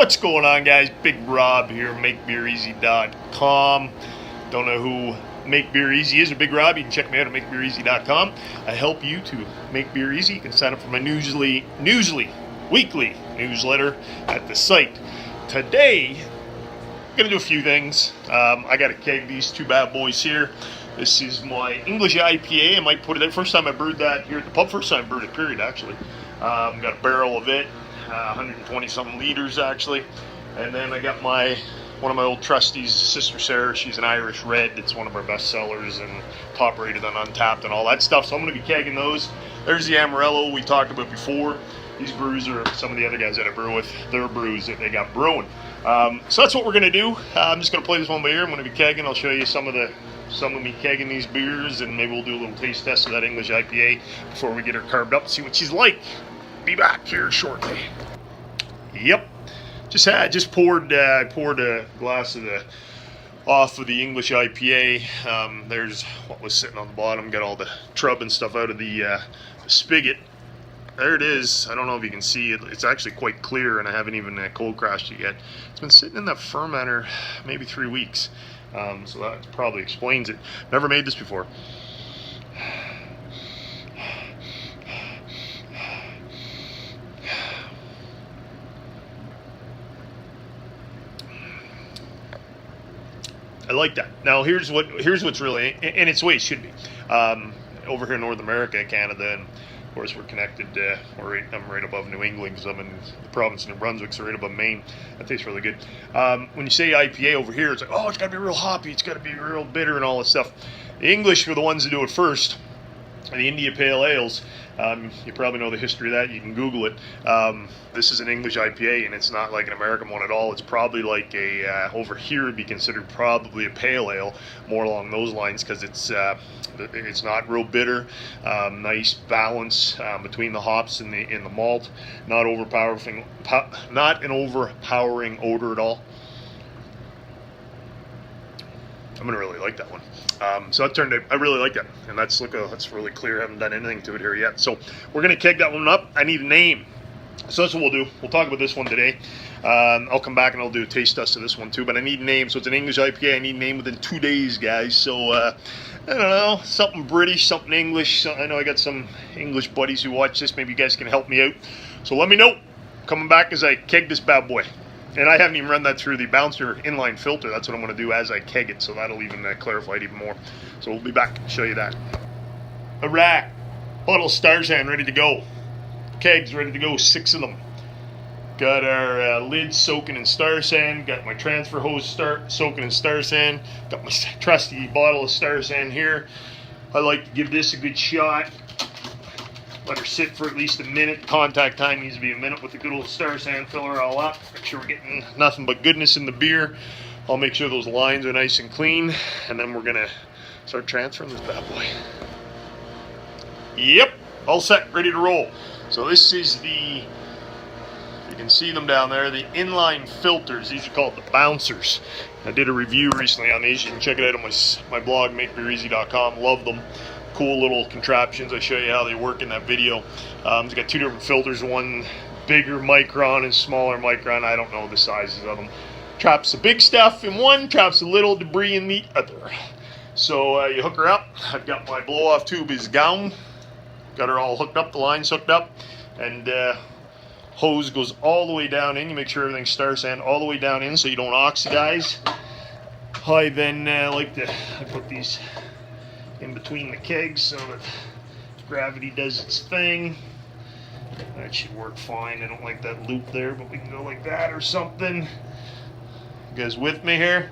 What's going on, guys? Big Rob here, makebeereasy.com. Don't know who Make Beer Easy is or Big Rob. You can check me out at makebeereasy.com. I help you to make beer easy. You can sign up for my weekly newsletter at the site. Today, I'm going to do a few things. I got to keg these two bad boys here. This is my English IPA. I might put it in. First time I brewed that here at the pub. First time I brewed it, period, actually. Got a barrel of it. 120 something liters actually, and then I got one of my old trustees, Sister Sarah. She's an Irish red. It's one of our best sellers and top rated on Untapped and all that stuff. So I'm going to be kegging those. There's the Amarillo we talked about before. These brews are some of the other guys that I brew with. Their brews that they got brewing. So that's what we're going to do. I'm just going to play this one by ear. I'm going to be kegging. I'll show you some of me kegging these beers, and maybe we'll do a little taste test of that English IPA before we get her carved up and see what she's like. Be back here shortly. Yep, just poured a glass off of the English IPA. There's what was sitting on the bottom. Got all the trub and stuff out of the spigot. There it is. I don't know if you can see it. It's actually quite clear, and I haven't even cold crashed it yet. It's been sitting in that fermenter maybe 3 weeks, so that probably explains it. Never made this before. I like that. Now here's what's really, and it's the way it should be. Over here in North America, Canada, and of course we're connected. I'm right above New England because I'm in the province of New Brunswick, so right above Maine. That tastes really good. When you say IPA over here, it's like, oh, it's got to be real hoppy, it's got to be real bitter and all this stuff. The English are the ones that do it first. The India Pale Ales, you probably know the history of that. You can Google it. This is an English IPA, and it's not like an American one at all. It's probably like over here would be considered probably a pale ale, more along those lines, because it's not real bitter. Nice balance between the hops and the malt. Not an overpowering odor at all. I'm gonna really like that one. So that turned out, I really like that, and that's really clear. I haven't done anything to it here yet. So we're gonna keg that one up. I need a name, so that's what we'll do. We'll talk about this one today. I'll come back and I'll do a taste test of this one too. But I need a name. So it's an English IPA. I need a name within 2 days, guys. So I don't know, something British, something English. I know I got some English buddies who watch this. Maybe you guys can help me out. So let me know. Coming back as I keg this bad boy. And I haven't even run that through the Bouncer Inline filter. That's what I'm going to do as I keg it, so that'll even clarify it even more. So we'll be back and show you that. A rack, bottle of Star San ready to go. Kegs ready to go, 6 of them. Got our lids soaking in Star San. Got my transfer hose soaking in Star San. Got my trusty bottle of Star San here. I like to give this a good shot. Let her sit for at least a minute. Contact time needs to be a minute with the good old Star San. Fill her all up. Make sure we're getting nothing but goodness in the beer. I'll make sure those lines are nice and clean. And then we're going to start transferring this bad boy. Yep. All set. Ready to roll. So this is you can see them down there, the inline filters. These are called the Bouncers. I did a review recently on these. You can check it out on my blog, makebeereasy.com. Love them. Cool little contraptions. I show you how they work in that video. It's got 2 different filters, one bigger micron and smaller micron. I don't know the sizes of them. Traps the big stuff in one, traps the little debris in the other. So you hook her up. I've got my blow off tube is gone. Got her all hooked up, the line's hooked up, and hose goes all the way down in. You make sure everything's Star San all the way down in so you don't oxidize. I then I put these in between the kegs so that gravity does its thing. That should work fine. I don't like that loop there, but we can go like that or something. You guys with me here?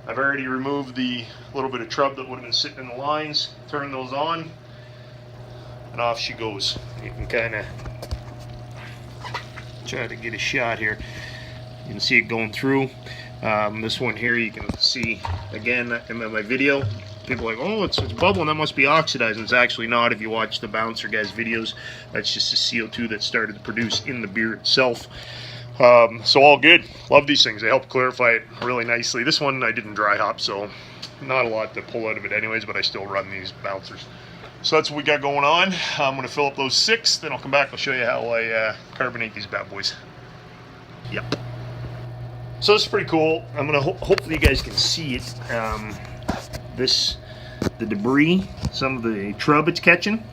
I've already removed the little bit of trub that would have been sitting in the lines. Turn those on, and off she goes. You can kind of try to get a shot here. You can see it going through. This one here you can see again in my video. People are like, oh, it's bubbling, that must be oxidizing. It's actually not. If you watch the Bouncer guys' videos, that's just the CO2 that started to produce in the beer itself. So all good. Love these things. They help clarify it really nicely. This one I didn't dry hop, so not a lot to pull out of it anyways, but I still run these Bouncers. So that's what we got going on. I'm going to fill up those 6, then I'll come back and show you how I carbonate these bad boys. Yep. So it's pretty cool. I'm gonna hopefully you guys can see it. The debris, some of the trub it's catching,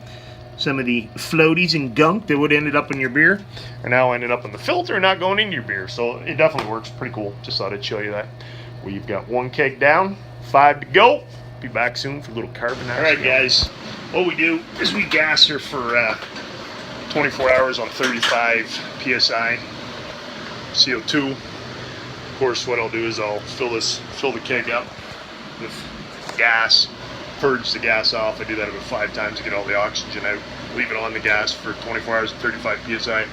some of the floaties and gunk that would ended up in your beer are now ended up in the filter and not going into your beer. So it definitely works. Pretty cool. Just thought I'd show you that. We've got 1 keg down, 5 to go. Be back soon for a little carbonized. All right, guys. What we do is we gas her for 24 hours on 35 psi CO2. Of course, what I'll do is I'll fill the keg up with gas, purge the gas off. I do that about 5 times to get all the oxygen out. Leave it on the gas for 24 hours at 35 psi.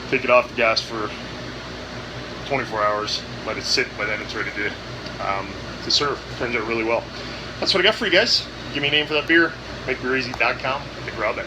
Take it off the gas for 24 hours. Let it sit. By then, it's ready to serve. Turns out really well. That's what I got for you guys. Give me a name for that beer. MakeBeerEasy.com. I think we're out there.